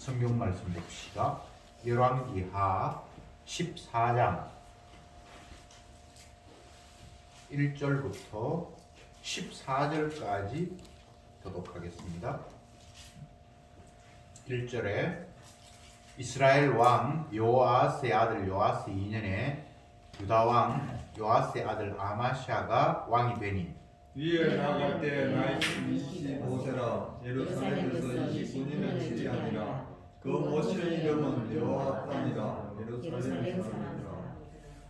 성경 말씀 봅시다. 열왕기하 14장 1절부터 14절까지 교독하겠습니다. 1절에 이스라엘 왕 요아스의 아들 요아스 2년에 유다 왕 요아스의 아들 아마샤가 왕이 되니 위에 나갈 때 나이 25세라 예루살렘에서 29년을 치리하니라. 그 모실 이름은 여호와니라. 예루살렘 사람이라.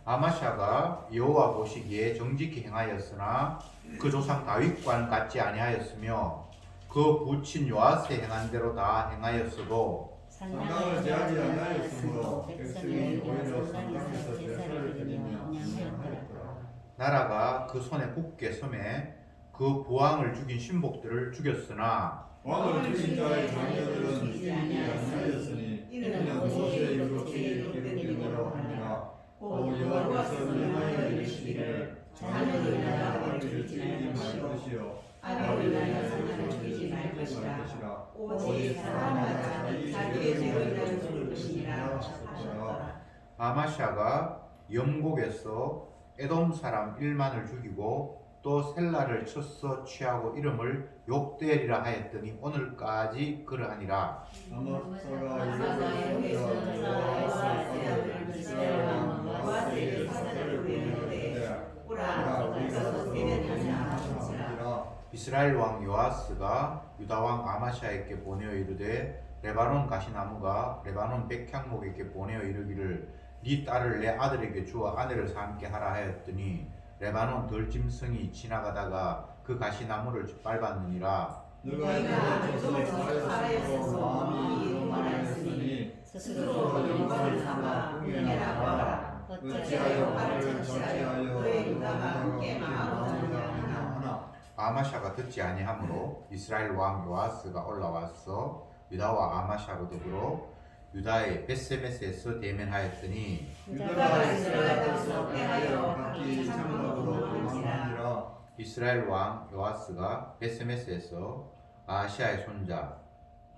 아마샤가 여호와 보시기에 정직히 행하였으나 그 조상 다윗과는 같지 아니하였으며 그 부친 요아스의 행한 대로 다 행하였어도 상당을 제하지 아니하였으므로 백성이 오히려 상당에서 제사를 드리며 운영하였더라. 나라가 그 손에 굳게 섬에 그 부왕을 죽인 신복들을 죽였으나 왕을 죽인 자의 자녀들은 죽이지 아니하였으니 이는 모세의 율법책에 기록된 대로 하니라. 오 여호와께서 명하여 이르시기를 자녀를 위하여 아버지를 죽이지 말 것이요 아비를 위하여 자녀를 죽이지 말 것이라. 오직 사람마다 자기의 죄로 인하여 죽을 것이니라 하셨더라. 아마샤가 영곡에서 에돔 사람 1만을 죽이고 또 셀라를 쳐서 취하고 이름을 욕되리라 하였더니 오늘까지 그러하니라. 아마사가 이르되 이스라엘 왕 요아스에게 사사를 보내되 오라 우리가 대면하지 않았느니라. 이스라엘 왕 요아스가 유다 왕 아마샤에게 보내어 이르되 레바논 가시나무가 레바논 백향목에게 보내어 이르기를 네 딸을 내 아들에게 주어 아내를 삼게 하라 하였더니 레바논 들짐승이 지나가다가 그 가시나무를 밟았느니라. 너가 이것을 사하였으므로 마음이 교만하였으니 스스로 영광을 삼아 공연하라. 어찌하여 발을 자취하여 너의 유다가 함께 마음하느냐. 아마샤가 듣지 아니하므로 이스라엘 왕 요아스가 올라와서 유다와 아마샤로 더불어 유다의 벳세메스에서 대면하였더니 유다가 이스라엘에서 패하여 각기 장막으로 도망하니라. 이스라엘 왕 요아스가 벳세메스에서 아시아의 손자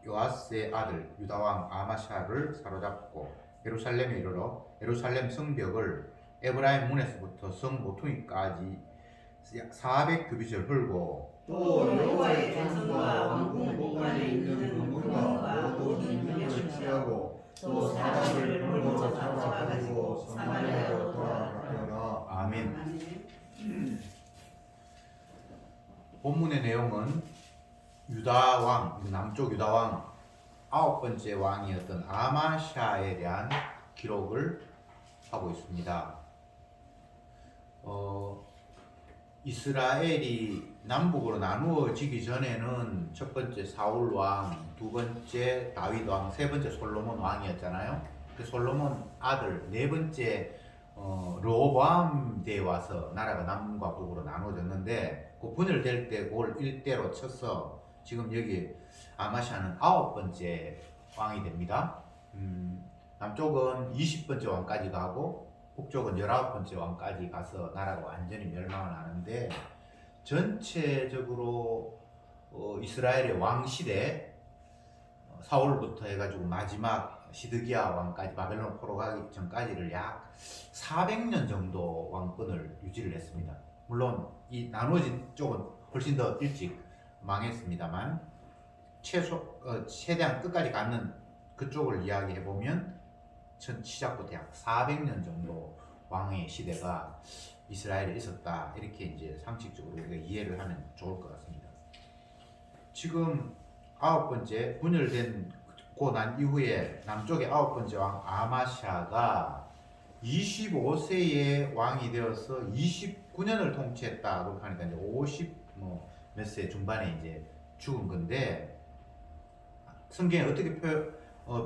요아스의 아들 유다 왕 아마샤를 사로잡고 예루살렘에 이르러 예루살렘 성벽을 에브라임 문에서부터 성 모퉁이까지 400규빗을 헐고 또 여호와의 전성과 왕궁 곳간에 있는 건물과 모든 능력을 취하고 또 사람을 홀로 잡아가지고 사마리아로 돌아가라. 아멘. 본문의 내용은 유다 왕, 남쪽 유다 왕 9번째 왕이었던 아마샤에 대한 기록을 하고 있습니다. 이스라엘이 남북으로 나누어지기 전에는 첫 번째 사울 왕, 두 번째 다윗 왕, 세 번째 솔로몬 왕이었잖아요. 그 솔로몬 아들 네 번째 르호보암 때에 와서 나라가 남과 북으로 나누어졌는데 그 분열될 때 그걸 일대로 쳐서 지금 여기 아마샤는 9번째 왕이 됩니다. 남쪽은 20번째 왕까지 가고 북쪽은 19번째 왕까지 가서 나라가 완전히 멸망을 하는데 전체적으로 이스라엘의 왕 시대 사울부터 해가지고 마지막 시드기야 왕까지 바벨론 포로 가기 전까지를 약 400년 정도 왕권을 유지를 했습니다. 물론 이 나누어진 쪽은 훨씬 더 일찍 망했습니다만 최대한 끝까지 가는 그쪽을 이야기해보면 시작부터 약 400년 정도 왕의 시대가 이스라엘에 있었다. 이렇게 이제 상식적으로 우리가 이해를 하면 좋을 것 같습니다. 지금 9번째 분열된 고 난 이후에 남쪽의 9번째 왕 아마샤가 25세의 왕이 되어서 29년을 통치했다. 그렇게 하니까 이제 50 몇 세 중반에 이제 죽은 건데 성경에 어떻게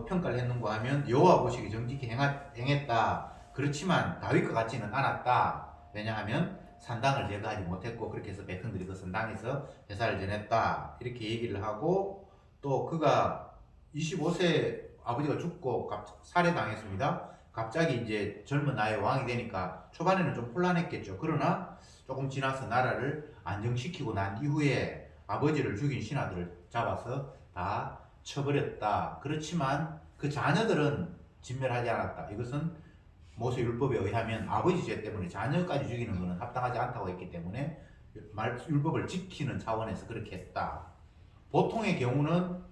평가를 했는가 하면 여호와 보시기 정직히 행했다. 그렇지만 다윗과 같지는 않았다. 왜냐하면 산당을 제거하지 못했고 그렇게 해서 백성들이 그 산당에서 제사를 지냈다. 이렇게 얘기를 하고 또 그가 25세 아버지가 죽고 살해당했습니다. 갑자기 이제 젊은 나이에 왕이 되니까 초반에는 좀 혼란했겠죠. 그러나 조금 지나서 나라를 안정시키고 난 이후에 아버지를 죽인 신하들을 잡아서 다 쳐버렸다. 그렇지만 그 자녀들은 진멸하지 않았다. 이것은 모세 율법에 의하면 아버지 죄 때문에 자녀까지 죽이는 것은 합당하지 않다고 했기 때문에 율법을 지키는 차원에서 그렇게 했다. 보통의 경우는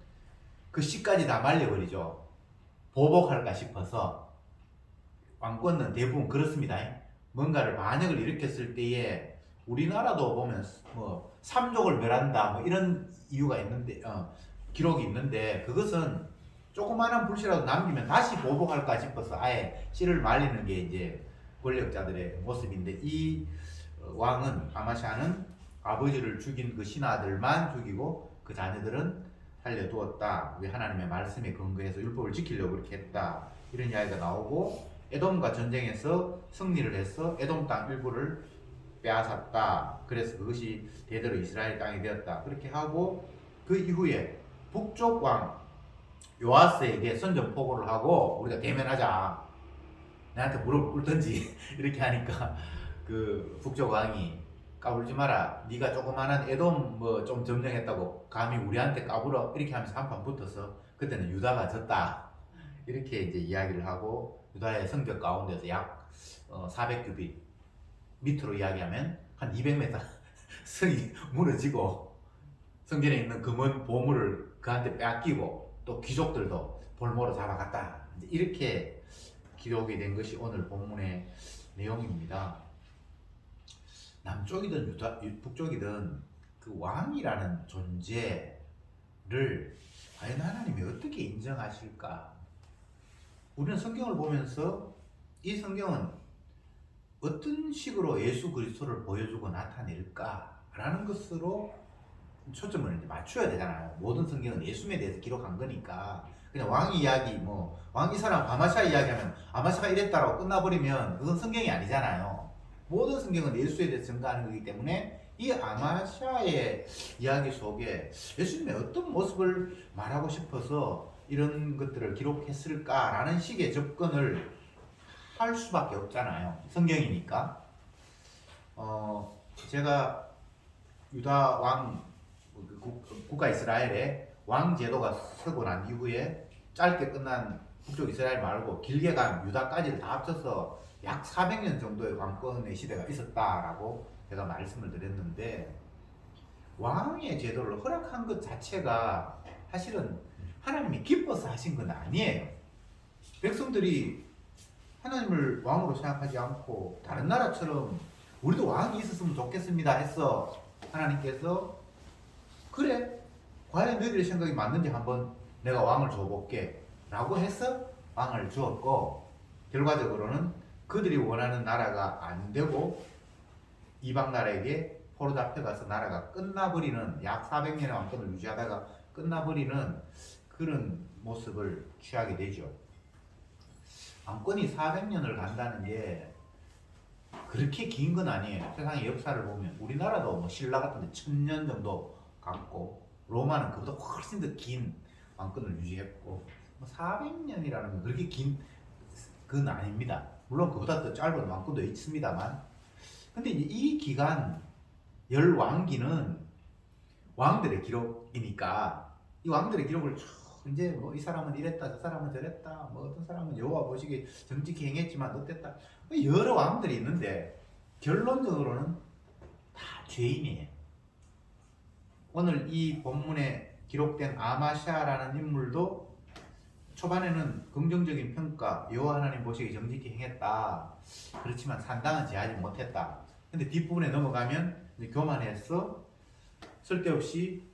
그 씨까지 다 말려버리죠. 보복할까 싶어서. 왕권은 대부분 그렇습니다. 뭔가를 반역을 일으켰을 때에 우리나라도 보면 뭐 삼족을 멸한다 뭐 이런 이유가 있는데 기록이 있는데 그것은 조그마한 불씨라도 남기면 다시 보복할까 싶어서 아예 씨를 말리는 게 이제 권력자들의 모습인데 이 왕은 아마샤는 아버지를 죽인 그 신하들만 죽이고 그 자녀들은 살려두었다. 왜 하나님의 말씀에 근거해서 율법을 지키려고 그렇게 했다. 이런 이야기가 나오고 에돔과 전쟁에서 승리를 해서 에돔 땅 일부를 빼앗았다. 그래서 그것이 대대로 이스라엘 땅이 되었다. 그렇게 하고 그 이후에 북쪽 왕 요아스에게 선전포고를 하고 우리가 대면하자. 나한테 무릎 꿇든지 이렇게 하니까 그 북쪽 왕이 까불지 마라. 네가 조그만한 에돔 뭐 좀 점령했다고 감히 우리한테 까불어 이렇게 하면서 한판 붙어서 그때는 유다가 졌다. 이렇게 이제 이야기를 하고 유다의 성벽 가운데서 약 400규빗 밑으로 이야기하면 한 200m 성이 무너지고 성전에 있는 금은 보물을 그한테 빼앗기고 또 귀족들도 볼모로 잡아갔다. 이렇게 기록이 된 것이 오늘 본문의 내용입니다. 남쪽이든 북쪽이든 그 왕이라는 존재를 과연 하나님이 어떻게 인정하실까? 우리는 성경을 보면서 이 성경은 어떤 식으로 예수 그리스도를 보여주고 나타낼까라는 것으로 초점을 이제 맞춰야 되잖아요. 모든 성경은 예수에 대해서 기록한 거니까 그냥 왕 이야기 뭐 왕 이 사람 아마샤 이야기하면 아마샤가 이랬다라고 끝나버리면 그건 성경이 아니잖아요. 모든 성경은 예수에 대해서 증거하는 거기 때문에 이 아마샤의 이야기 속에 예수님의 어떤 모습을 말하고 싶어서 이런 것들을 기록했을까라는 식의 접근을 할 수밖에 없잖아요. 성경이니까. 제가 유다 왕 국가 이스라엘의 왕 제도가 서고 난 이후에 짧게 끝난 북쪽 이스라엘 말고 길게 간 유다까지를 다 합쳐서 약 400년 정도의 왕권의 시대가 있었다라고 제가 말씀을 드렸는데 왕의 제도를 허락한 것 자체가 사실은 하나님이 기뻐서 하신 건 아니에요. 백성들이 하나님을 왕으로 생각하지 않고 다른 나라처럼 우리도 왕이 있었으면 좋겠습니다 했어. 하나님께서 그래 과연 너희들의 생각이 맞는지 한번 내가 왕을 줘볼게 라고 해서 왕을 주었고 결과적으로는 그들이 원하는 나라가 안 되고 이방 나라에게 포로 잡혀가서 나라가 끝나버리는 약 400년의 왕권을 유지하다가 끝나버리는 그런 모습을 취하게 되죠. 왕권이 400년을 간다는 게 그렇게 긴 건 아니에요. 세상의 역사를 보면 우리나라도 뭐 신라 같은 데 1000년 정도 갔고 로마는 그보다 훨씬 더 긴 왕권을 유지했고 400년이라는 건 그렇게 긴 건 아닙니다. 물론 그보다 더 짧은 왕권도 있습니다만 근데 이제 이 기간 열왕기는 왕들의 기록이니까 이 왕들의 기록을 쭉 이제 뭐 이 사람은 이랬다 저 사람은 저랬다 뭐 어떤 사람은 여호와 보시기에 정직히 행했지만 어땠다 여러 왕들이 있는데 결론적으로는 다 죄인이에요. 오늘 이 본문에 기록된 아마샤라는 인물도 초반에는 긍정적인 평가 여호와 하나님 보시기에 정직히 행했다 그렇지만 산당은 제하지 못했다. 근데 뒷부분에 넘어가면 이제 교만해서 쓸데없이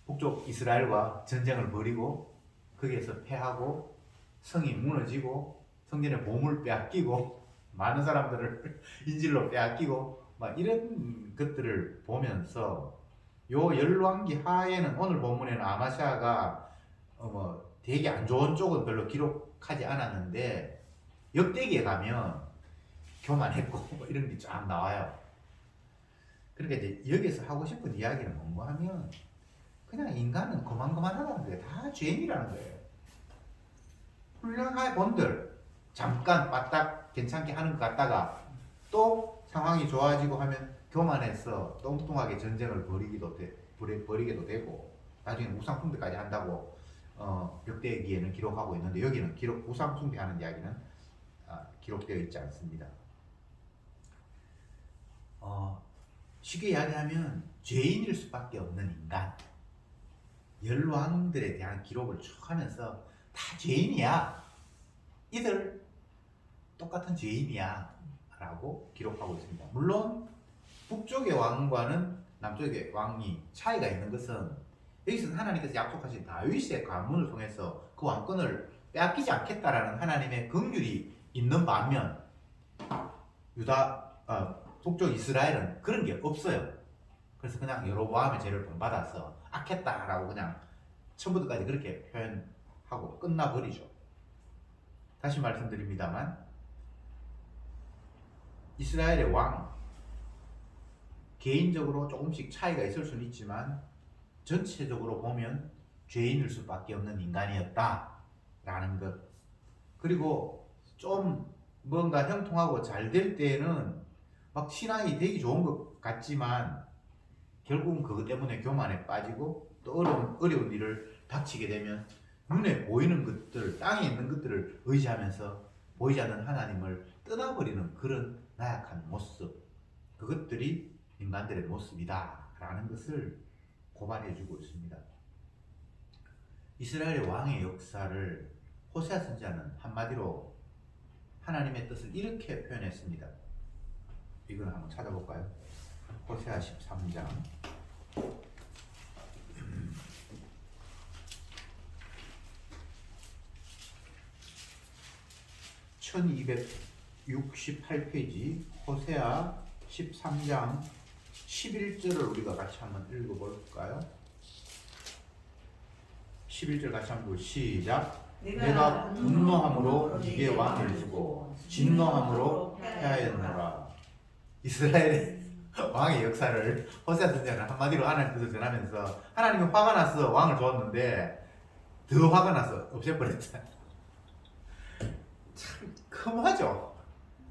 북쪽 이스라엘과 전쟁을 벌이고 거기에서 패하고 성이 무너지고 성전의 보물 빼앗기고 많은 사람들을 인질로 빼앗기고 막 이런 것들을 보면서 요 열왕기 하에는 오늘 본문에는 아마샤가 되게 안 좋은 쪽은 별로 기록하지 않았는데 역대기에 가면 교만했고 뭐 이런 게 쫙 나와요. 그러니까 이제 여기서 하고 싶은 이야기는 뭔가 하면 그냥 인간은 고만고만하다는 거예요. 다 죄인이라는 거예요. 훌륭한 본들 잠깐 빠딱 괜찮게 하는 것 같다가 또 상황이 좋아지고 하면 교만해서 뚱뚱하게 전쟁을 벌이게 되고 나중에 우상숭배까지 한다고 역대기에는 기록하고 있는데 여기는 기록 우상 숭배하는 이야기는 기록되어 있지 않습니다. 쉽게 이야기하면 죄인일 수밖에 없는 인간, 열왕들에 대한 기록을 쭉 하면서 다 죄인이야, 이들 똑같은 죄인이야 라고 기록하고 있습니다. 물론 북쪽의 왕과는 남쪽의 왕이 차이가 있는 것은 여기서 하나님께서 약속하신 다윗의 가문을 통해서 그 왕권을 빼앗기지 않겠다라는 하나님의 긍휼이 있는 반면 북쪽 이스라엘은 그런 게 없어요. 그래서 그냥 여로보암의 죄를 본받아서 악했다라고 그냥 처음부터까지 그렇게 표현하고 끝나버리죠. 다시 말씀드립니다만 이스라엘의 왕 개인적으로 조금씩 차이가 있을 수는 있지만 전체적으로 보면 죄인일 수밖에 없는 인간이었다라는 것. 그리고 좀 뭔가 형통하고 잘 될 때에는 막 신앙이 되기 좋은 것 같지만 결국은 그것 때문에 교만에 빠지고 또 어려운 일을 닥치게 되면 눈에 보이는 것들, 땅에 있는 것들을 의지하면서 보이지 않는 하나님을 떠나버리는 그런 나약한 모습, 그것들이 인간들의 모습이다 라는 것을 고발해주고 있습니다. 이스라엘의 왕의 역사를 호세아 선지자는 한마디로 하나님의 뜻을 이렇게 표현했습니다. 이걸 한번 찾아볼까요? 호세아 13장 1268페이지 호세아 13장 11절을 우리가 같이 한번 읽어볼까요? 11절 같이 한번 시작. 내가 분노함으로 네게 왕을 주고 진노함으로 패하였노라. 이스라엘의 왕의 역사를 호세아 선지자는 한마디로 하나님 뜻을 전하면서 하나님이 화가 나서 왕을 줬는데 더 화가 나서 없애버렸다. 참 끔하죠.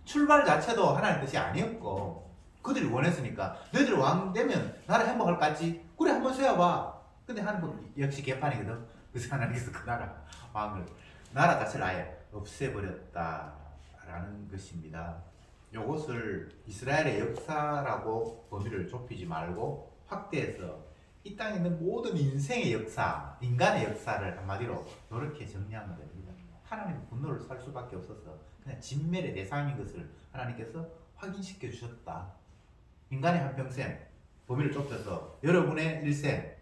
출발 자체도 하나님 뜻이 아니었고 그들이 원했으니까 너희들 왕 되면 나라 행복할 것 같지? 그래 한번 세워봐. 근데 하나님은 역시 개판이거든. 그래서 하나님께서 그 나라 자체를 아예 없애버렸다라는 것입니다. 이것을 이스라엘의 역사라고 범위를 좁히지 말고 확대해서 이 땅에 있는 모든 인생의 역사, 인간의 역사를 한마디로 이렇게 정리하면 됩니다. 하나님은 분노를 살 수밖에 없어서 그냥 진멸의 대상인 것을 하나님께서 확인시켜 주셨다. 인간의 한평생 범위를 좁혀서 여러분의 일생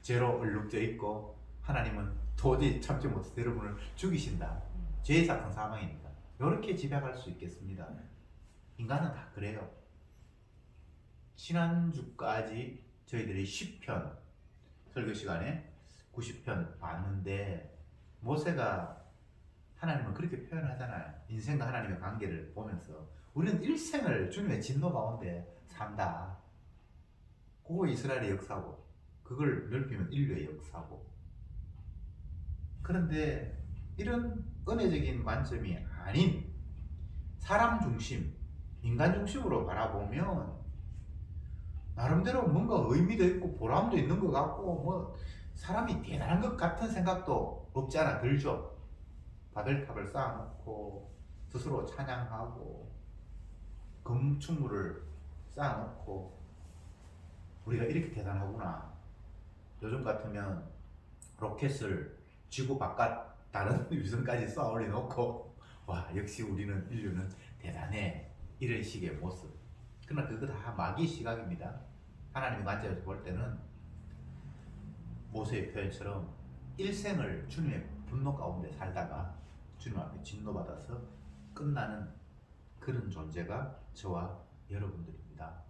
죄로 얼룩져 있고 하나님은 도저히 참지 못해서 여러분을 죽이신다. 죄의 사건 사망입니다. 이렇게 집약할 수 있겠습니다. 인간은 다 그래요. 지난주까지 저희들이 10편 설교 시간에 90편 봤는데 모세가 하나님은 그렇게 표현하잖아요. 인생과 하나님의 관계를 보면서 우리는 일생을 주님의 진노 가운데 산다. 그거 이스라엘의 역사고 그걸 넓히면 인류의 역사고. 그런데 이런 은혜적인 관점이 아닌 사람 중심, 인간 중심으로 바라보면 나름대로 뭔가 의미도 있고 보람도 있는 것 같고 뭐 사람이 대단한 것 같은 생각도 없지 않아 들죠. 바벨탑을 쌓아놓고 스스로 찬양하고 금축물을 쌓아놓고 우리가 이렇게 대단하구나. 요즘 같으면 로켓을 지구 바깥 다른 위성까지 쏘아 올려놓고 와 역시 인류는 대단해 이런 식의 모습. 그러나 그거 다 마귀 시각입니다. 하나님의 관점에서 볼 때는 모세의 표현처럼 일생을 주님의 분노 가운데 살다가 주님 앞에 진노받아서 끝나는 그런 존재가 저와 여러분들입니다.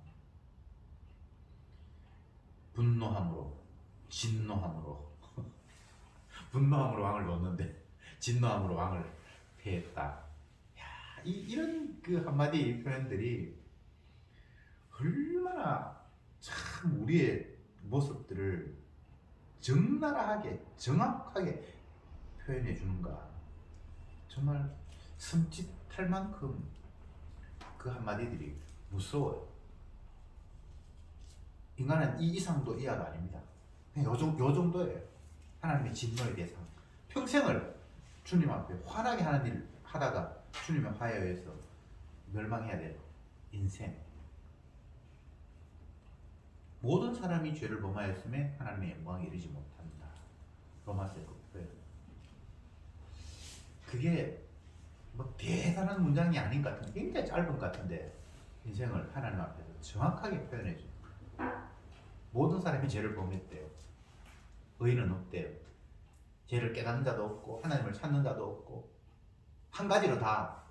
분노함으로 진노함으로 분노함으로 왕을 놓는데 진노함으로 왕을 패했다. 이런 그 한마디 표현들이 얼마나 참 우리의 모습들을 적나라하게 정확하게 표현해 주는가. 정말 섬찟할 만큼 그 한마디들이 무서워요. 인간은 이 이상도 이하도 아닙니다. 그냥 요 정도예요. 하나님의 진노의 대상. 평생을 주님 앞에 환하게 하는 일 하다가 주님의 화에 의해서 멸망해야 될 인생. 모든 사람이 죄를 범하였음에 하나님의 영광에 이르지 못한다. 로마서의 표현. 그게 뭐 대단한 문장이 아닌 것 같은데, 굉장히 짧은 것 같은데 인생을 하나님 앞에서 정확하게 표현해 줍니다. 모든 사람이 죄를 범했대요. 의인은 없대요. 죄를 깨닫는 자도 없고 하나님을 찾는 자도 없고 한 가지로 다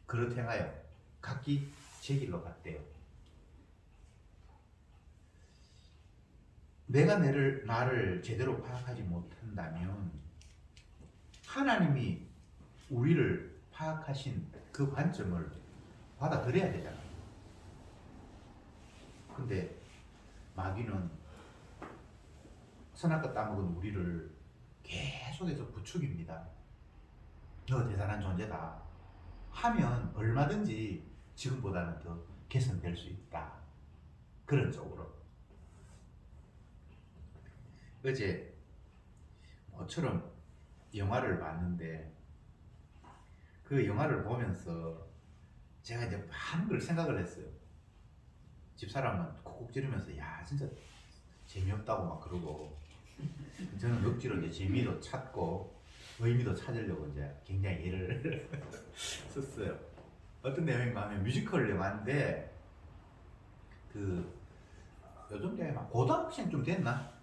그릇 행하여 각기 제 길로 갔대요. 내가 나를 제대로 파악하지 못한다면 하나님이 우리를 파악하신 그 관점을 받아들여야 되잖아. 근데 마귀는 선악과 따먹은 우리를 계속해서 부추깁니다. 너 대단한 존재다 하면 얼마든지 지금보다는 더 개선될 수 있다. 그런 쪽으로. 어제 모처럼 영화를 봤는데 그 영화를 보면서 제가 이제 많은 걸 생각을 했어요. 집사람은 콕콕 찌르면서 야 진짜 재미없다고 막 그러고, 저는 억지로 이제 재미도 찾고 의미도 찾으려고 이제 굉장히 애를 썼어요. 어떤 내용인가 하면 뮤지컬 영화인데 그 요즘 때 막 고등학생 좀 됐나?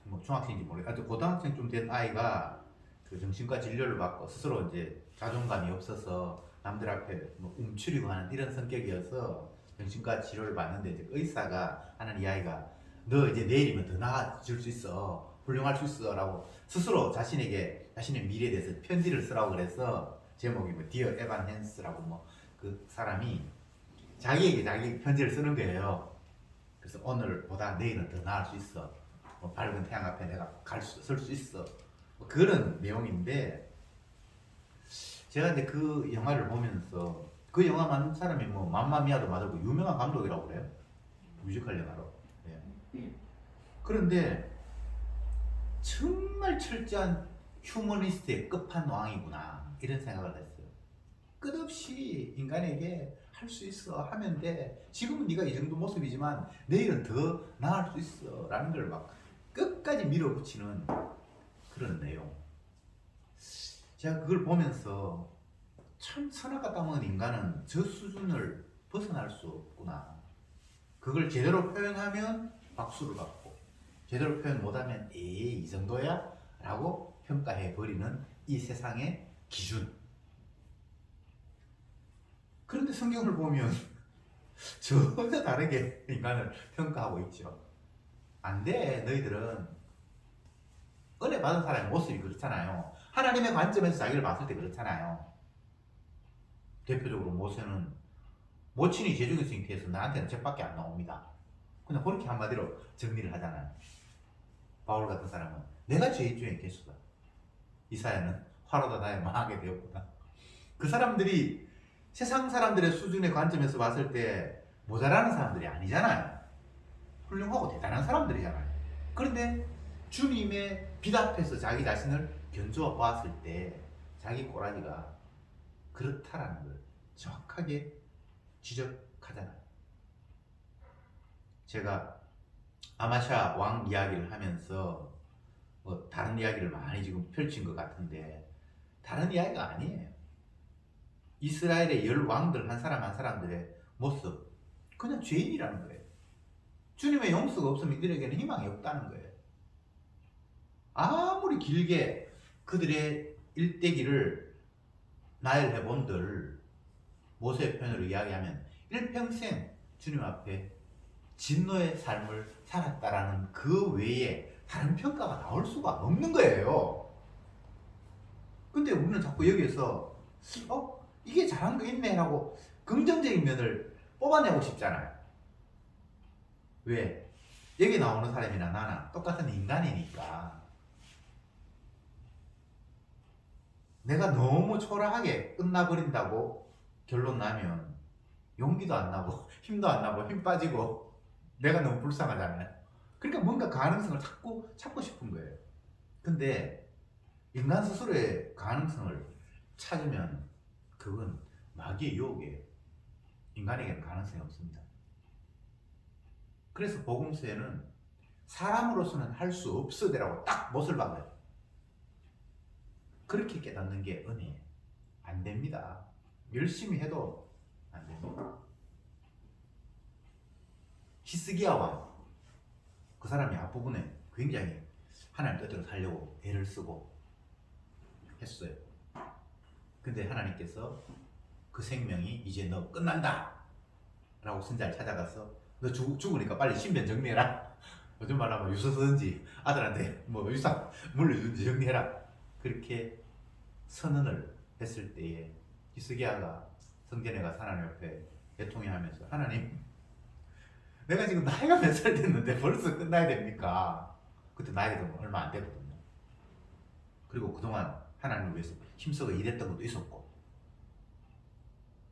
뭐 중학생인지 모르겠어요. 하여튼 고등학생 좀 된 아이가 그 정신과 진료를 받고 스스로 이제 자존감이 없어서 남들 앞에 뭐 움츠리고 하는 이런 성격이어서 정신과 치료를 받는데 이제 의사가 하는 이야기가 너 이제 내일이면 더 나아질 수 있어, 훌륭할 수 있어 라고 스스로 자신에게 자신의 미래에 대해서 편지를 쓰라고 그래서 제목이 뭐 디어 에반 헨스라고 뭐 그 사람이 자기에게 자기 편지를 쓰는 거예요. 그래서 오늘보다 내일은 더 나을 수 있어, 뭐 밝은 태양 앞에 내가 설 수 있어, 뭐 그런 내용인데 제가 이제 그 영화를 보면서 그 영화 만든 사람이 뭐 맘마미아도 만들고 유명한 감독이라고 그래요. 뮤지컬 영화로. 네. 그런데 정말 철저한 휴머니스트의 끝판왕이구나 이런 생각을 했어요. 끝없이 인간에게 할 수 있어 하면 돼, 지금은 네가 이 정도 모습이지만 내일은 더 나을 수 있어 라는 걸 막 끝까지 밀어붙이는 그런 내용. 제가 그걸 보면서 참 선악과 따먹은 인간은 저 수준을 벗어날 수 없구나. 그걸 제대로 표현하면 박수를 받고 제대로 표현 못하면 에이 이 정도야? 라고 평가해 버리는 이 세상의 기준. 그런데 성경을 보면 전혀 다르게 인간을 평가하고 있죠. 안 돼. 너희들은 은혜 받은 사람의 모습이 그렇잖아요. 하나님의 관점에서 자기를 봤을 때 그렇잖아요. 대표적으로 모세는 모친이 죄중의 상태에서 나한테는 죄밖에 안 나옵니다. 그냥 그렇게 한마디로 정리를 하잖아요. 바울 같은 사람은 내가 죄인 중에 개수다. 이사야는 화로다 나의 망하게 되었구나. 그 사람들이 세상 사람들의 수준의 관점에서 봤을 때 모자라는 사람들이 아니잖아요. 훌륭하고 대단한 사람들이잖아요. 그런데 주님의 빛 앞에서 자기 자신을 견주어 보았을 때 자기 꼬라지가 그렇다라는 걸 정확하게 지적하잖아요. 제가 아마샤 왕 이야기를 하면서 뭐 다른 이야기를 많이 지금 펼친 것 같은데 다른 이야기가 아니에요. 이스라엘의 10왕들 한 사람 한 사람들의 모습, 그냥 죄인이라는 거예요. 주님의 용서가 없으면 이들에게는 희망이 없다는 거예요. 아무리 길게 그들의 일대기를 나열해 본들 모세의 편으로 이야기하면 일평생 주님 앞에 진노의 삶을 살았다라는 그 외에 다른 평가가 나올 수가 없는 거예요. 근데 우리는 자꾸 여기에서 이게 잘한 거 있네 라고 긍정적인 면을 뽑아내고 싶잖아요. 왜? 여기 나오는 사람이나 나나 똑같은 인간이니까. 내가 너무 초라하게 끝나버린다고 결론 나면 용기도 안 나고 힘도 안 나고 힘 빠지고 내가 너무 불쌍하잖아요. 그러니까 뭔가 가능성을 자꾸 찾고 싶은 거예요. 근데 인간 스스로의 가능성을 찾으면 그건 마귀의 유혹이에요. 인간에게는 가능성이 없습니다. 그래서 복음서에는 사람으로서는 할 수 없으리라고 딱 못을 박아요. 그렇게 깨닫는 게 은혜예요. 안 됩니다. 열심히 해도 안 됩니다. 히스기야 왕, 그 사람이 앞부분에 굉장히 하나님 뜻대로 살려고 애를 쓰고 했어요. 근데 하나님께서 그 생명이 이제 너 끝난다 라고 선자를 찾아가서 너 죽으니까 빨리 신변 정리해라. 요즘 말하면 유서 쓰든지 아들한테 뭐 유산 물려주든지 정리해라. 그렇게 선언을 했을 때에 히스기야가 성전에 가서 하나님 옆에 애통해하면서 하나님, 내가 지금 나이가 몇 살 됐는데 벌써 끝나야 됩니까? 그때 나이가 얼마 안 되거든요. 그리고 그동안 하나님을 위해서 힘써서 일했던 것도 있었고,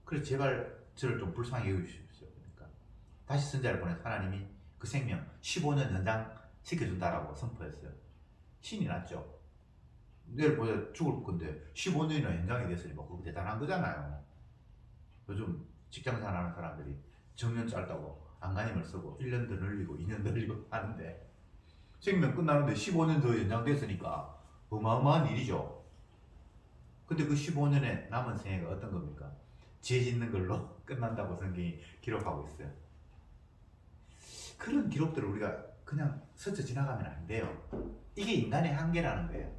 그래서 제발 저를 좀 불쌍히 여기십시오. 그러니까 다시 선자를 보내서 하나님이 그 생명 15년 연장시켜준다라고 선포했어요. 신이 났죠. 내일 보자 죽을 건데 15년이나 연장이 됐으니 뭐 그거 대단한 거잖아요. 요즘 직장생활 하는 사람들이 정년 짧다고 안간힘을 쓰고 1년 더 늘리고 2년 늘리고 하는데 생명 끝나는데 15년 더 연장됐으니까 어마어마한 일이죠. 근데 그 15년의 남은 생애가 어떤 겁니까? 죄 짓는 걸로 끝난다고 성경이 기록하고 있어요. 그런 기록들을 우리가 그냥 스쳐 지나가면 안 돼요. 이게 인간의 한계라는 거예요.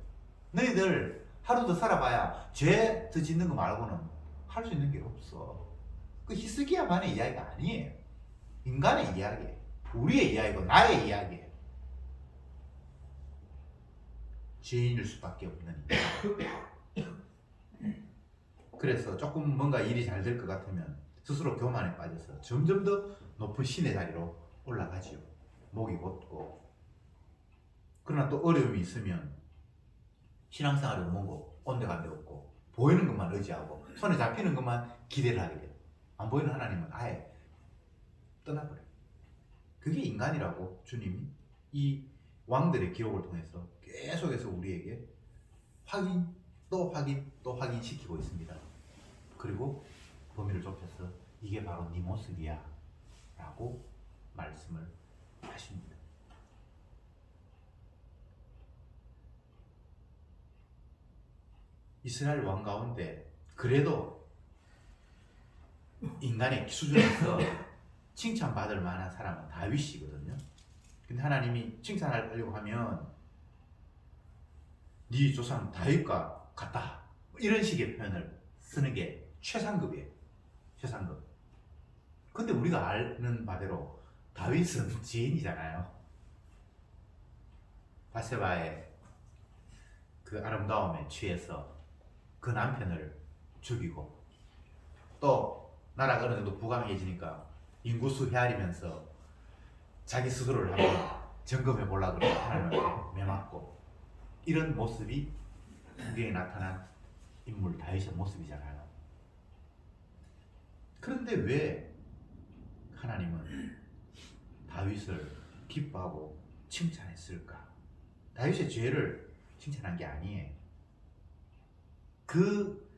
너희들 하루 더 살아봐야 죄 더 짓는 거 말고는 할 수 있는 게 없어. 그 히스기야만의 이야기가 아니에요. 인간의 이야기예요. 우리의 이야기고 나의 이야기예요. 죄인일 수밖에 없는 인간. 그래서 조금 뭔가 일이 잘 될 것 같으면 스스로 교만에 빠져서 점점 더 높은 신의 자리로 올라가지요. 목이 곧고. 그러나 또 어려움이 있으면 신앙생활이 뭐고 온데간데 없고 보이는 것만 의지하고 손에 잡히는 것만 기대를 하게 돼요. 안 보이는 하나님은 아예 떠나버려요. 그게 인간이라고 주님이 이 왕들의 기록을 통해서 계속해서 우리에게 확인 또 확인 또 확인시키고 있습니다. 그리고 범위를 좁혀서 이게 바로 네 모습이야 라고 말씀을 하십니다. 이스라엘 왕 가운데 그래도 인간의 수준에서 칭찬받을 만한 사람은 다윗이거든요. 근데 하나님이 칭찬하려고 하면 네 조상 다윗과 같다 이런 식의 표현을 쓰는 게 최상급이에요. 최상급. 근데 우리가 아는 바대로 다윗은 죄인이잖아요. 바세바의 그 아름다움에 취해서 그 남편을 죽이고 또 나라가 어느 정도 부강해지니까 인구수 헤아리면서 자기 스스로를 한번 점검해 보려고 그러고 하나님 앞에 매맞고 이런 모습이 성경에 나타난 인물 다윗의 모습이잖아요. 그런데 왜 하나님은 다윗을 기뻐하고 칭찬했을까? 다윗의 죄를 칭찬한 게 아니에요. 그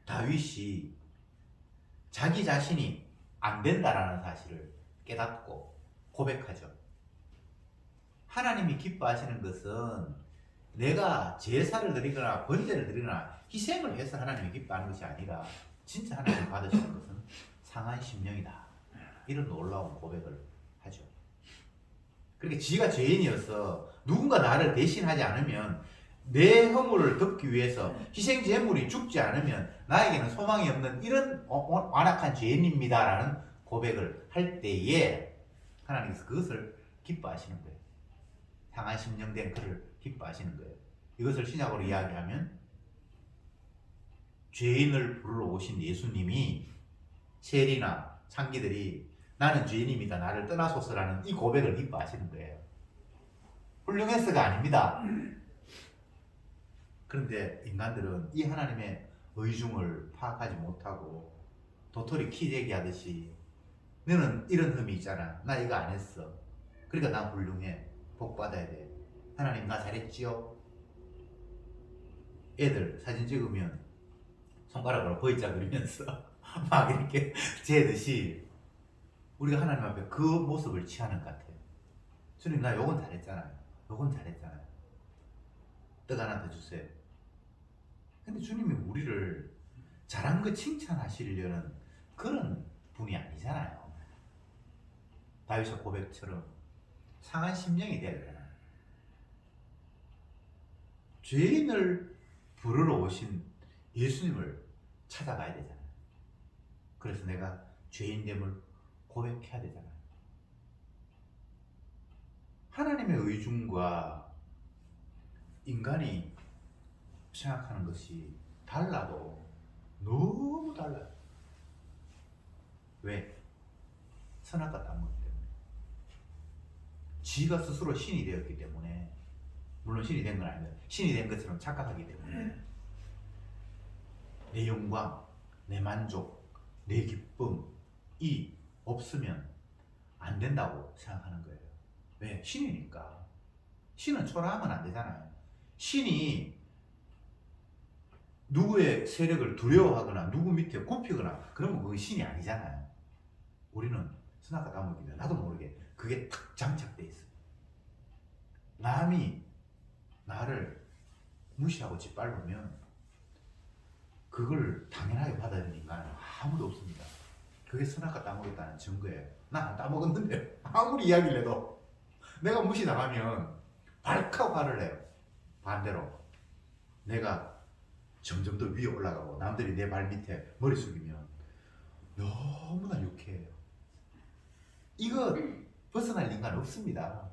다윗이 자기 자신이 안 된다라는 사실을 깨닫고 고백하죠. 하나님이 기뻐하시는 것은 내가 제사를 드리거나 번제를 드리거나 희생을 해서 하나님이 기뻐하는 것이 아니라 진짜 하나님 받으시는 것은 상한 심령이다. 이런 놀라운 고백을 하죠. 그렇게 지가 죄인이어서 누군가 나를 대신하지 않으면 내 허물을 덮기 위해서 희생 제물이 죽지 않으면 나에게는 소망이 없는 이런 완악한 죄인입니다라는 고백을 할 때에 하나님께서 그것을 기뻐하시는 거예요. 상한 심령된 그를 기뻐하시는 거예요. 이것을 신약으로 이야기하면 죄인을 부르러 오신 예수님이 세리나 창기들이 나는 죄인입니다. 나를 떠나소서라는 이 고백을 기뻐하시는 거예요. 훌륭해서가 아닙니다. 그런데 인간들은 이 하나님의 의중을 파악하지 못하고 도토리 키재기 하듯이 너는 이런 흠이 있잖아. 나 이거 안 했어. 그러니까 난 훌륭해. 복 받아야 돼. 하나님 나 잘했지요? 애들 사진 찍으면 손가락으로 V자 그리면서 막 이렇게 재듯이 우리가 하나님 앞에 그 모습을 취하는 것 같아요. 주님, 나 요건 잘했잖아요. 요건 잘했잖아요. 떡 하나 더 주세요. 근데 주님이 우리를 잘한 거 칭찬하시려는 그런 분이 아니잖아요. 다윗의 고백처럼 상한 심령이 돼야 되잖아요. 죄인을 부르러 오신 예수님을 찾아가야 되잖아요. 그래서 내가 죄인됨을 고백해야 되잖아요. 하나님의 의중과 인간이 생각하는 것이 달라도 너무 달라요. 왜? 선악과 따먹기 때문에. 지가 스스로 신이 되었기 때문에, 물론 신이 된 건 아닌데 신이 된 것처럼 착각하기 때문에 내 영광, 내 만족, 내 기쁨이 없으면 안 된다고 생각하는 거예요. 왜? 신이니까. 신은 초라하면 안 되잖아요. 신이 누구의 세력을 두려워하거나 누구 밑에 굽히거나 그러면 그게 신이 아니잖아요. 우리는 선악과 따먹기면 나도 모르게 그게 탁 장착돼 있어요. 남이 나를 무시하고 짓밟으면 그걸 당연하게 받아들이는 인간은 아무도 없습니다. 그게 선악과 따먹었다는 증거예요. 나 안 따먹었는데 아무리 이야기를 해도 내가 무시당하면 발칵 화를 내요. 반대로 내가 점점 더 위에 올라가고 남들이 내 발 밑에 머리 숙이면 너무나 유쾌해요. 이거 벗어날 인간은 없습니다.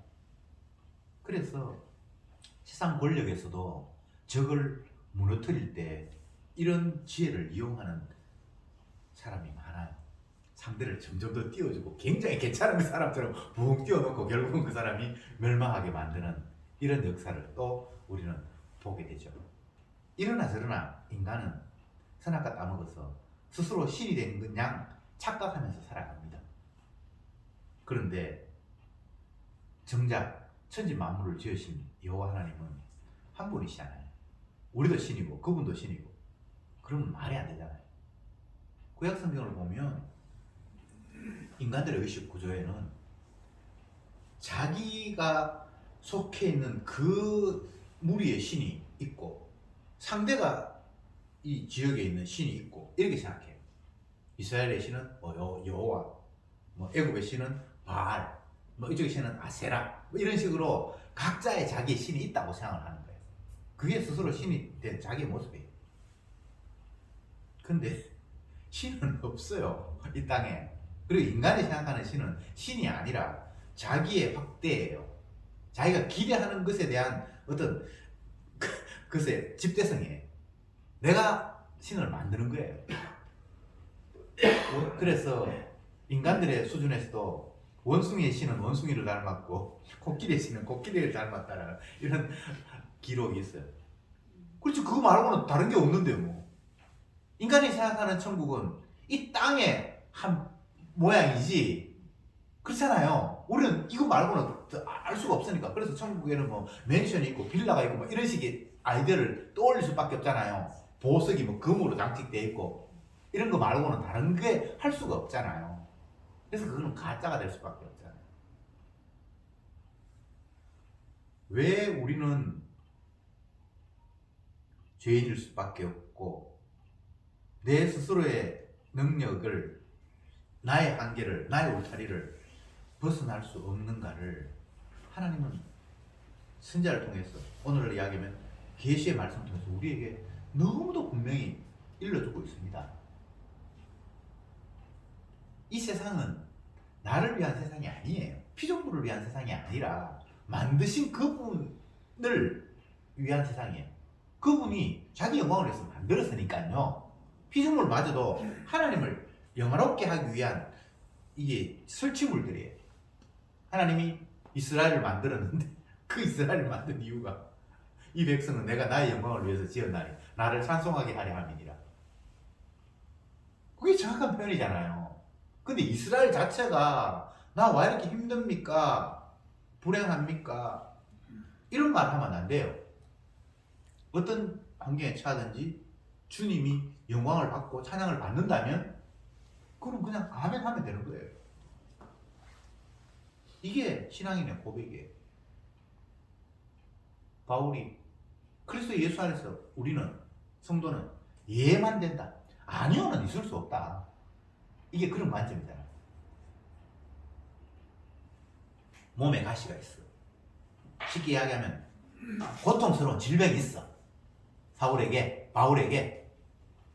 그래서 세상 권력에서도 적을 무너뜨릴 때 이런 지혜를 이용하는 사람이 많아요. 상대를 점점 더 띄워주고 굉장히 괜찮은 그 사람처럼 붕 띄워놓고 결국은 그 사람이 멸망하게 만드는 이런 역사를 또 우리는 보게 되죠. 이러나 저러나 인간은 선악과 따먹어서 스스로 신이 된 양 착각하면서 살아갑니다. 그런데 정작 천지 만물을 지으신 여호와 하나님은 한 분이시잖아요. 우리도 신이고 그분도 신이고 그러면 말이 안 되잖아요. 구약 성경을 보면 인간들의 의식 구조에는 자기가 속해 있는 그 무리의 신이 있고 상대가 이 지역에 있는 신이 있고 이렇게 생각해요. 이스라엘의 신은 여호와, 애굽의 신은 바알, 이쪽의 신은 아세라, 이런 식으로 각자의 자기의 신이 있다고 생각을 하는 거예요. 그게 스스로 신이 된 자기의 모습이에요. 근데 신은 없어요, 이 땅에. 그리고 인간이 생각하는 신은 신이 아니라 자기의 확대예요. 자기가 기대하는 것에 대한 어떤 글쎄 집대성이에요. 내가 신을 만드는 거예요. 그래서 인간들의 수준에서도 원숭이의 신은 원숭이를 닮았고 코끼리의 신은 코끼리를 닮았다라는 이런 기록이 있어요. 그렇지, 그거 말고는 다른 게 없는데요. 뭐 인간이 생각하는 천국은 이 땅의 한 모양이지 그렇잖아요. 우리는 이거 말고는 알 수가 없으니까. 그래서 천국에는 뭐 맨션이 있고 빌라가 있고 뭐 이런 식의 아이디어를 떠올릴 수밖에 없잖아요. 보석이 뭐 금으로 장식되어 있고 이런 거 말고는 다른 게 할 수가 없잖아요. 그래서 그거는 가짜가 될 수밖에 없잖아요. 왜 우리는 죄인일 수밖에 없고 내 스스로의 능력을, 나의 한계를, 나의 울타리를 벗어날 수 없는가를 하나님은 선지자를 통해서, 오늘 이야기하면 계시의 말씀을 통해서 우리에게 너무도 분명히 일러주고 있습니다. 이 세상은 나를 위한 세상이 아니에요. 피조물을 위한 세상이 아니라 만드신 그분을 위한 세상이에요. 그분이 자기 영광을 위해서 만들었으니까요. 피조물마저도 하나님을 영화롭게 하기 위한 이게 설치물들이에요. 하나님이 이스라엘을 만들었는데 그 이스라엘을 만든 이유가 이 백성은 내가 나의 영광을 위해서 지었나니 나를 찬송하게 하려 함이니라. 그게 정확한 표현이잖아요. 근데 이스라엘 자체가 나 왜 이렇게 힘듭니까? 불행합니까? 이런 말 하면 안 돼요. 어떤 환경에 처하든지 주님이 영광을 받고 찬양을 받는다면 그럼 그냥 아멘 하면 되는 거예요. 이게 신앙인의 고백이에요. 바울이 그리스도 예수 안에서 우리는 성도는 예만 된다. 아니오는 있을 수 없다. 이게 그런 관점이잖아요. 몸에 가시가 있어. 쉽게 이야기하면 고통스러운 질병이 있어. 바울에게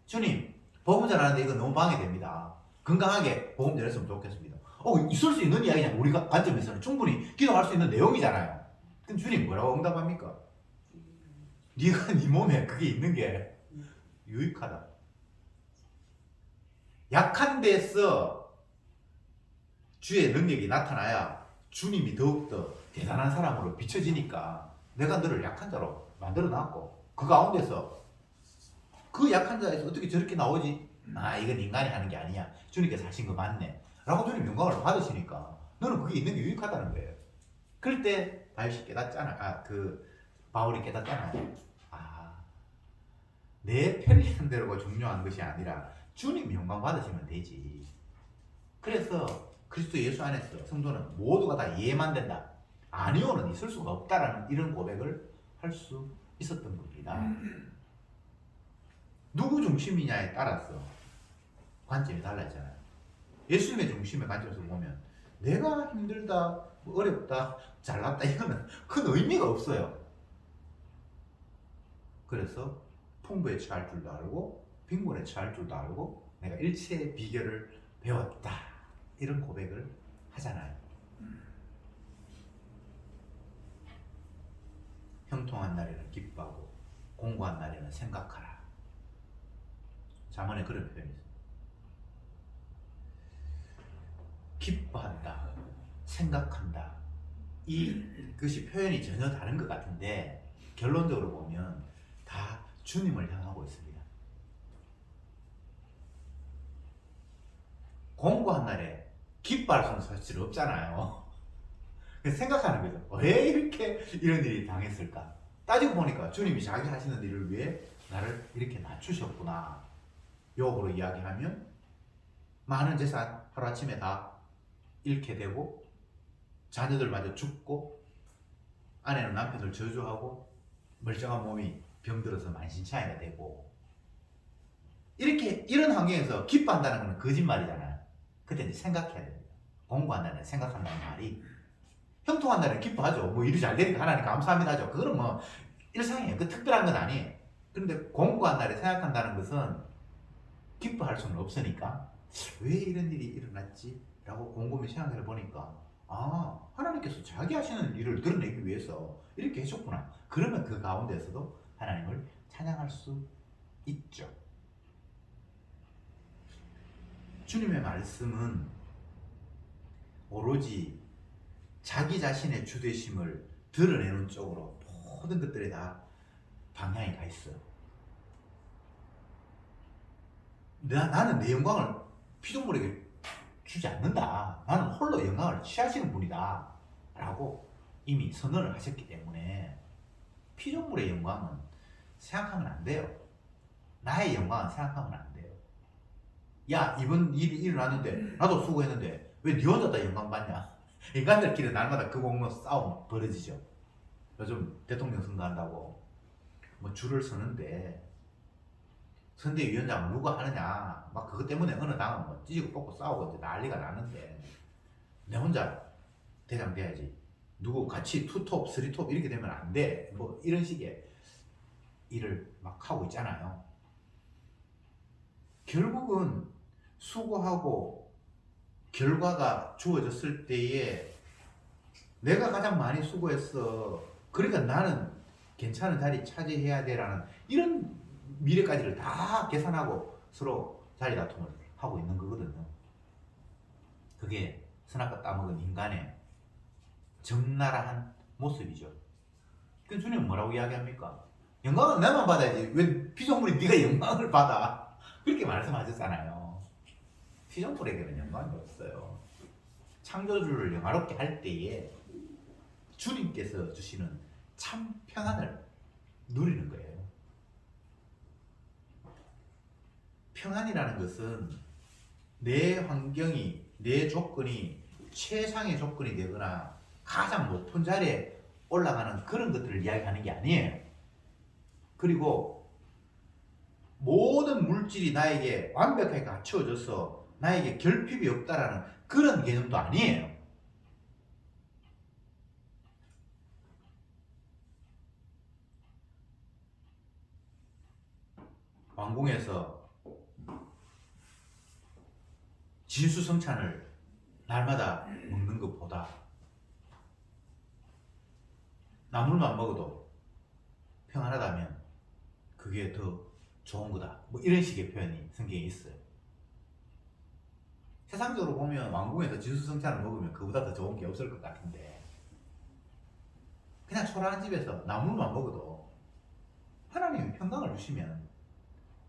주님 복음 전하는데 이거 너무 방해됩니다. 건강하게 복음 전했으면 좋겠습니다. 있을 수 있는 이야기냐. 우리 관점에서는 충분히 기도할 수 있는 내용이잖아요. 그럼 주님 뭐라고 응답합니까? 네가 네 몸에 그게 있는 게 유익하다. 약한 데서 주의 능력이 나타나야 주님이 더욱더 대단한 사람으로 비춰지니까 내가 너를 약한 자로 만들어놨고 그 가운데서 그 약한 자에서 어떻게 저렇게 나오지? 이건 인간이 하는 게 아니야. 주님께서 하신 거 맞네. 라고 주님 영광을 받으시니까 너는 그게 있는 게 유익하다는 거예요. 그럴 때 다윗이 깨닫잖아. 바울이 깨닫잖아요. 내 편리한 대로가 중요한 것이 아니라 주님 영광 받으시면 되지. 그래서 그리스도 예수 안에서 성도는 모두가 다 예만 된다. 아니오는 있을 수가 없다라는 이런 고백을 할 수 있었던 겁니다. 누구 중심이냐에 따라서 관점이 달라지잖아요. 예수님의 중심의 관점에서 보면 내가 힘들다, 어렵다, 잘났다 이거는 큰 의미가 없어요. 그래서 풍부에 처할 줄도 알고 빈곤에 처할 줄도 알고 내가 일체의 비결을 배웠다. 이런 고백을 하잖아요. 형통한 날에는 기뻐하고 공고한 날에는 생각하라. 잠언에 그런 표현이 있습니다. 기뻐한다, 생각한다. 이것이 표현이 전혀 다른 것 같은데 결론적으로 보면 다 주님을 향하고 있습니다. 공고한 날에 기뻐할 수는 사실 없잖아요. 생각하는 거죠. 왜 이렇게 이런 일이 당했을까? 따지고 보니까 주님이 자기 하시는 일을 위해 나를 이렇게 낮추셨구나. 욕으로 이야기하면 많은 재산 하루아침에 다 잃게 되고 자녀들마저 죽고 아내는 남편을 저주하고 멀쩡한 몸이 병들어서 만신창이가 되고 이런 환경에서 기뻐한다는 건 거짓말이잖아요. 그때 이제 생각해야 됩니다. 공부한다는 생각한다는 말이 형통한다는 기뻐하죠. 뭐 일이 잘 되니까 하나님 감사합니다 하죠. 그거는 뭐 일상이에요. 그 특별한 건 아니에요. 그런데 공부한 날에 생각한다는 것은 기뻐할 수는 없으니까 왜 이런 일이 일어났지? 라고 곰곰이 생각해 보니까 하나님께서 자기 하시는 일을 드러내기 위해서 이렇게 해줬구나. 그러면 그 가운데서도 하나님을 찬양할 수 있죠. 주님의 말씀은 오로지 자기 자신의 주되심을 드러내는 쪽으로 모든 것들이 다 방향이 가 있어요. 나는 내 영광을 피조물에게 주지 않는다. 나는 홀로 영광을 취하시는 분이다. 라고 이미 선언을 하셨기 때문에 피조물의 영광은 생각하면 안 돼요. 나의 영광은 생각하면 안 돼요. 야, 이번 일이 일어났는데 나도 수고했는데 왜 네 혼자 다 영광 받냐? 인간들끼리 날마다 그 공로 싸움 벌어지죠. 요즘 대통령 선거한다고 뭐 줄을 서는데 선대위원장 누가 하느냐 막 그것 때문에 어느 당은 뭐 찢고 뽑고 싸우고 이제 난리가 나는데 내 혼자 대장 돼야지. 누구 같이 투톱, 쓰리톱 이렇게 되면 안 돼. 뭐 이런 식의 일을 막 하고 있잖아요. 결국은 수고하고 결과가 주어졌을 때에 내가 가장 많이 수고했어. 그러니까 나는 괜찮은 자리 차지해야 돼라는 이런 미래까지를 다 계산하고 서로 자리 다툼을 하고 있는 거거든요. 그게 선악과 따먹은 인간의 적나라한 모습이죠. 그 주님은 뭐라고 이야기합니까? 영광은 나만 받아야지. 왜 피조물이 네가 영광을 받아? 그렇게 말씀하셨잖아요. 피조물에게는 영광이 없어요. 창조주를 영화롭게 할 때에 주님께서 주시는 참 평안을 누리는 거예요. 평안이라는 것은 내 환경이, 내 조건이 최상의 조건이 되거나 가장 높은 자리에 올라가는 그런 것들을 이야기하는 게 아니에요. 그리고 모든 물질이 나에게 완벽하게 갖추어져서 나에게 결핍이 없다라는 그런 개념도 아니에요. 왕궁에서 진수성찬을 날마다 먹는 것보다 나물만 먹어도 평안하다면 그게 더 좋은 거다. 뭐 이런 식의 표현이 성경에 있어요. 세상적으로 보면 왕궁에서 진수성찬을 먹으면 그보다 더 좋은 게 없을 것 같은데, 그냥 초라한 집에서 나물만 먹어도 하나님이 평강을 주시면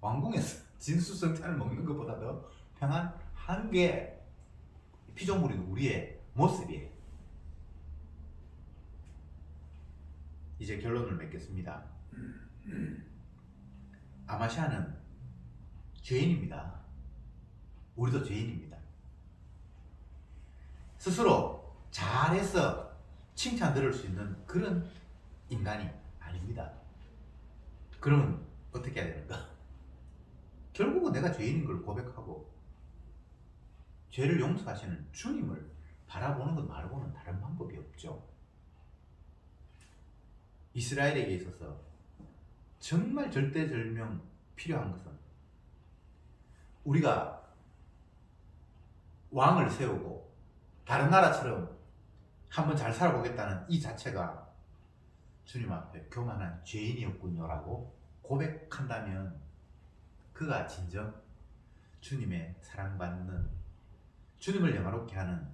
왕궁에서 진수성찬을 먹는 것보다 더 평안한 게 피조물인 우리의 모습이에요. 이제 결론을 맺겠습니다. 아마샤는 죄인입니다. 우리도 죄인입니다. 스스로 잘해서 칭찬 들을 수 있는 그런 인간이 아닙니다. 그러면 어떻게 해야 되는가? 결국은 내가 죄인인 걸 고백하고 죄를 용서하시는 주님을 바라보는 것 말고는 다른 방법이 없죠. 이스라엘에게 있어서 정말 절대절명 필요한 것은 우리가 왕을 세우고 다른 나라처럼 한번 잘 살아보겠다는 이 자체가 주님 앞에 교만한 죄인이었군요라고 고백한다면 그가 진정 주님의 사랑받는, 주님을 영화롭게 하는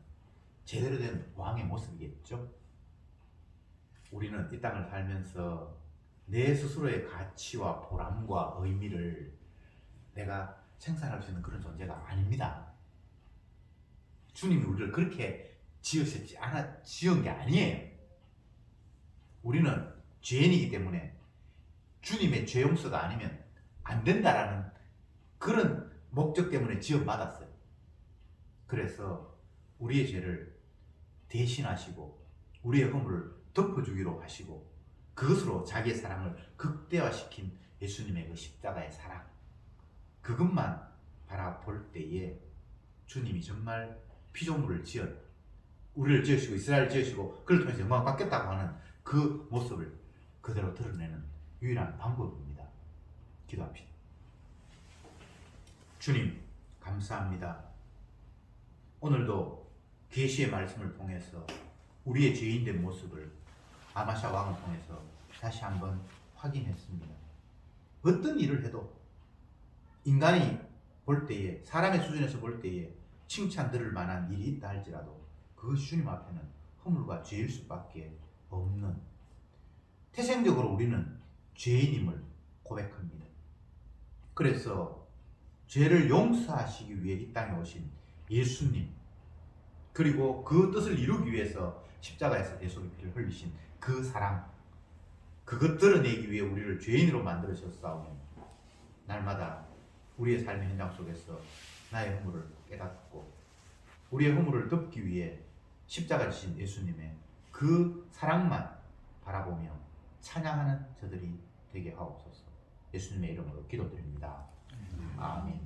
제대로 된 왕의 모습이겠죠. 우리는 이 땅을 살면서 내 스스로의 가치와 보람과 의미를 내가 생산할 수 있는 그런 존재가 아닙니다. 주님이 우리를 그렇게 지은 게 아니에요. 우리는 죄인이기 때문에 주님의 죄 용서가 아니면 안 된다라는 그런 목적 때문에 지원받았어요. 그래서 우리의 죄를 대신하시고 우리의 허물을 덮어주기로 하시고 그것으로 자기의 사랑을 극대화시킨 예수님의 그 십자가의 사랑, 그것만 바라볼 때에 주님이 정말 피조물을 지은, 우리를 지으시고 이스라엘을 지으시고 그를 통해서 영광을 받겠다고 하는 그 모습을 그대로 드러내는 유일한 방법입니다. 기도합시다. 주님 감사합니다. 오늘도 계시의 말씀을 통해서 우리의 죄인된 모습을 아마샤 왕을 통해서 다시 한번 확인했습니다. 어떤 일을 해도 인간이 볼 때에, 사람의 수준에서 볼 때에 칭찬 들을 만한 일이 있다 할지라도 그것이 주님 앞에는 허물과 죄일 수밖에 없는, 태생적으로 우리는 죄인임을 고백합니다. 그래서 죄를 용서하시기 위해 이 땅에 오신 예수님, 그리고 그 뜻을 이루기 위해서 십자가에서 대속의 피를 흘리신 그 사랑, 그것 드러내기 위해 우리를 죄인으로 만들으셨사오니 날마다 우리의 삶의 현장 속에서 나의 허물을 깨닫고 우리의 허물을 덮기 위해 십자가 지신 예수님의 그 사랑만 바라보며 찬양하는 저들이 되게 하옵소서. 예수님의 이름으로 기도드립니다. 아멘.